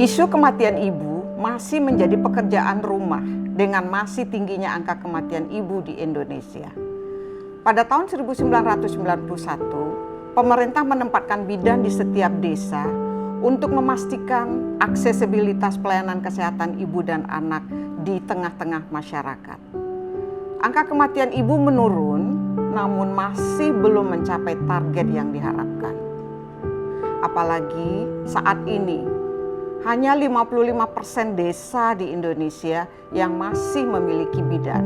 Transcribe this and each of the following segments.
Isu kematian ibu masih menjadi pekerjaan rumah dengan masih tingginya angka kematian ibu di Indonesia. Pada tahun 1991, pemerintah menempatkan bidan di setiap desa untuk memastikan aksesibilitas pelayanan kesehatan ibu dan anak di tengah-tengah masyarakat. Angka kematian ibu menurun, namun masih belum mencapai target yang diharapkan. Apalagi saat ini, hanya 55% desa di Indonesia yang masih memiliki bidan,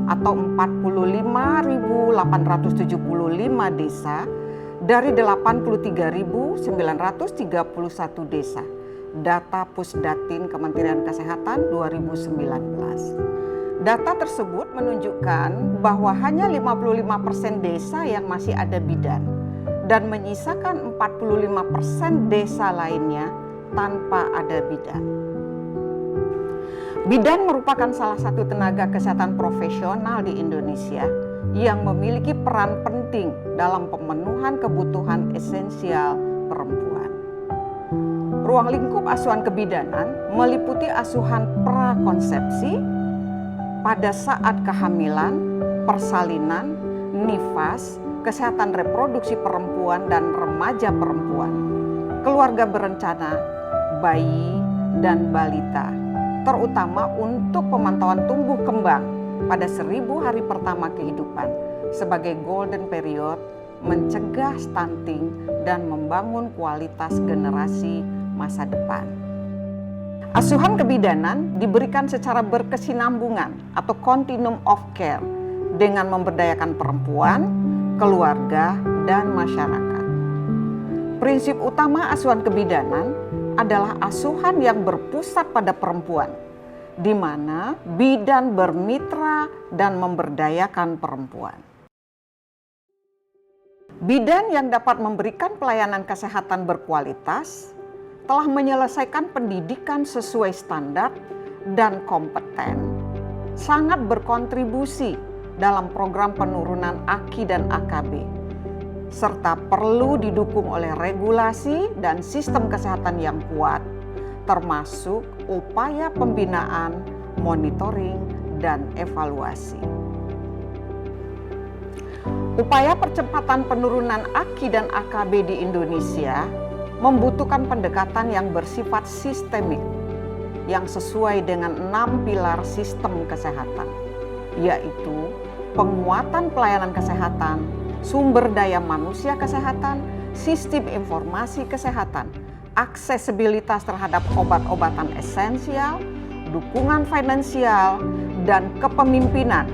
atau 45.875 desa dari 83.931 desa. Data Pusdatin Kementerian Kesehatan 2019. Data tersebut menunjukkan bahwa hanya 55% desa yang masih ada bidan dan menyisakan 45% desa lainnya tanpa ada bidan. Bidan merupakan salah satu tenaga kesehatan profesional di Indonesia yang memiliki peran penting dalam pemenuhan kebutuhan esensial perempuan. Ruang lingkup asuhan kebidanan meliputi asuhan prakonsepsi, pada saat kehamilan, persalinan, nifas, kesehatan reproduksi perempuan dan remaja perempuan, keluarga berencana, bayi dan balita, terutama untuk pemantauan tumbuh kembang pada 1000 hari pertama kehidupan sebagai golden period, mencegah stunting dan membangun kualitas generasi masa depan. Asuhan kebidanan diberikan secara berkesinambungan atau continuum of care dengan memberdayakan perempuan, keluarga, dan masyarakat. Prinsip utama asuhan kebidanan adalah asuhan yang berpusat pada perempuan, di mana bidan bermitra dan memberdayakan perempuan. Bidan yang dapat memberikan pelayanan kesehatan berkualitas telah menyelesaikan pendidikan sesuai standar dan kompeten, sangat berkontribusi dalam program penurunan AKI dan AKB, serta perlu didukung oleh regulasi dan sistem kesehatan yang kuat, termasuk upaya pembinaan, monitoring, dan evaluasi. Upaya percepatan penurunan AKI dan AKB di Indonesia membutuhkan pendekatan yang bersifat sistemik, yang sesuai dengan 6 pilar sistem kesehatan, yaitu penguatan pelayanan kesehatan, sumber daya manusia kesehatan, sistem informasi kesehatan, aksesibilitas terhadap obat-obatan esensial, dukungan finansial, dan kepemimpinan.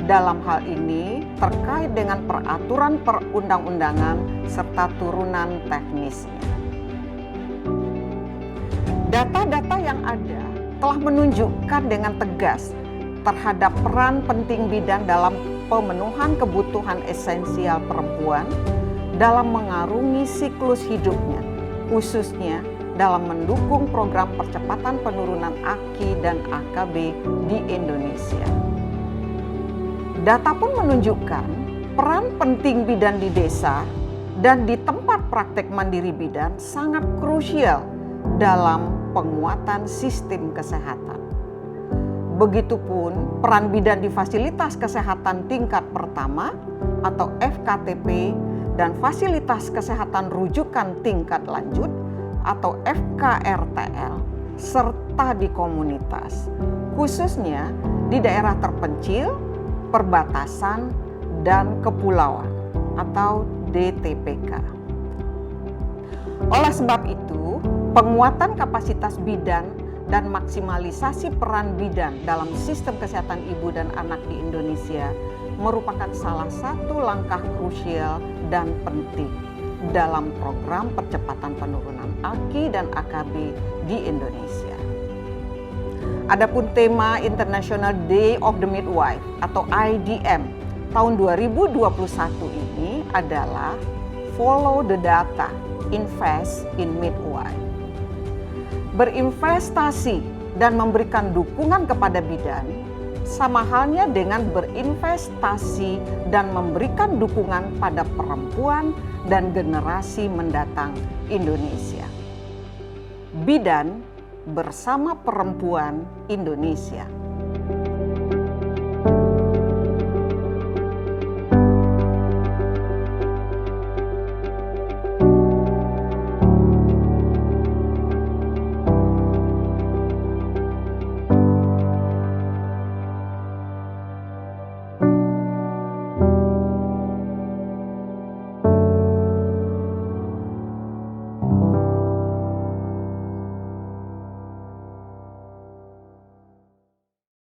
Dalam hal ini terkait dengan peraturan perundang-undangan serta turunan teknisnya. Data-data yang ada telah menunjukkan dengan tegas terhadap peran penting bidan dalam pemenuhan kebutuhan esensial perempuan dalam mengarungi siklus hidupnya, khususnya dalam mendukung program percepatan penurunan AKI dan AKB di Indonesia. Data pun menunjukkan peran penting bidan di desa dan di tempat praktek mandiri bidan sangat krusial dalam penguatan sistem kesehatan. Begitupun peran bidan di fasilitas kesehatan tingkat pertama atau FKTP dan fasilitas kesehatan rujukan tingkat lanjut atau FKRTL serta di komunitas, khususnya di daerah terpencil, perbatasan, dan kepulauan atau DTPK. Oleh sebab itu, penguatan kapasitas bidan dan maksimalisasi peran bidan dalam sistem kesehatan ibu dan anak di Indonesia merupakan salah satu langkah krusial dan penting dalam program percepatan penurunan AKI dan AKB di Indonesia. Adapun tema International Day of the Midwife atau IDM tahun 2021 ini adalah Follow the Data, Invest in Midwife. Berinvestasi dan memberikan dukungan kepada bidan sama halnya dengan berinvestasi dan memberikan dukungan pada perempuan dan generasi mendatang Indonesia. Bidan bersama perempuan Indonesia.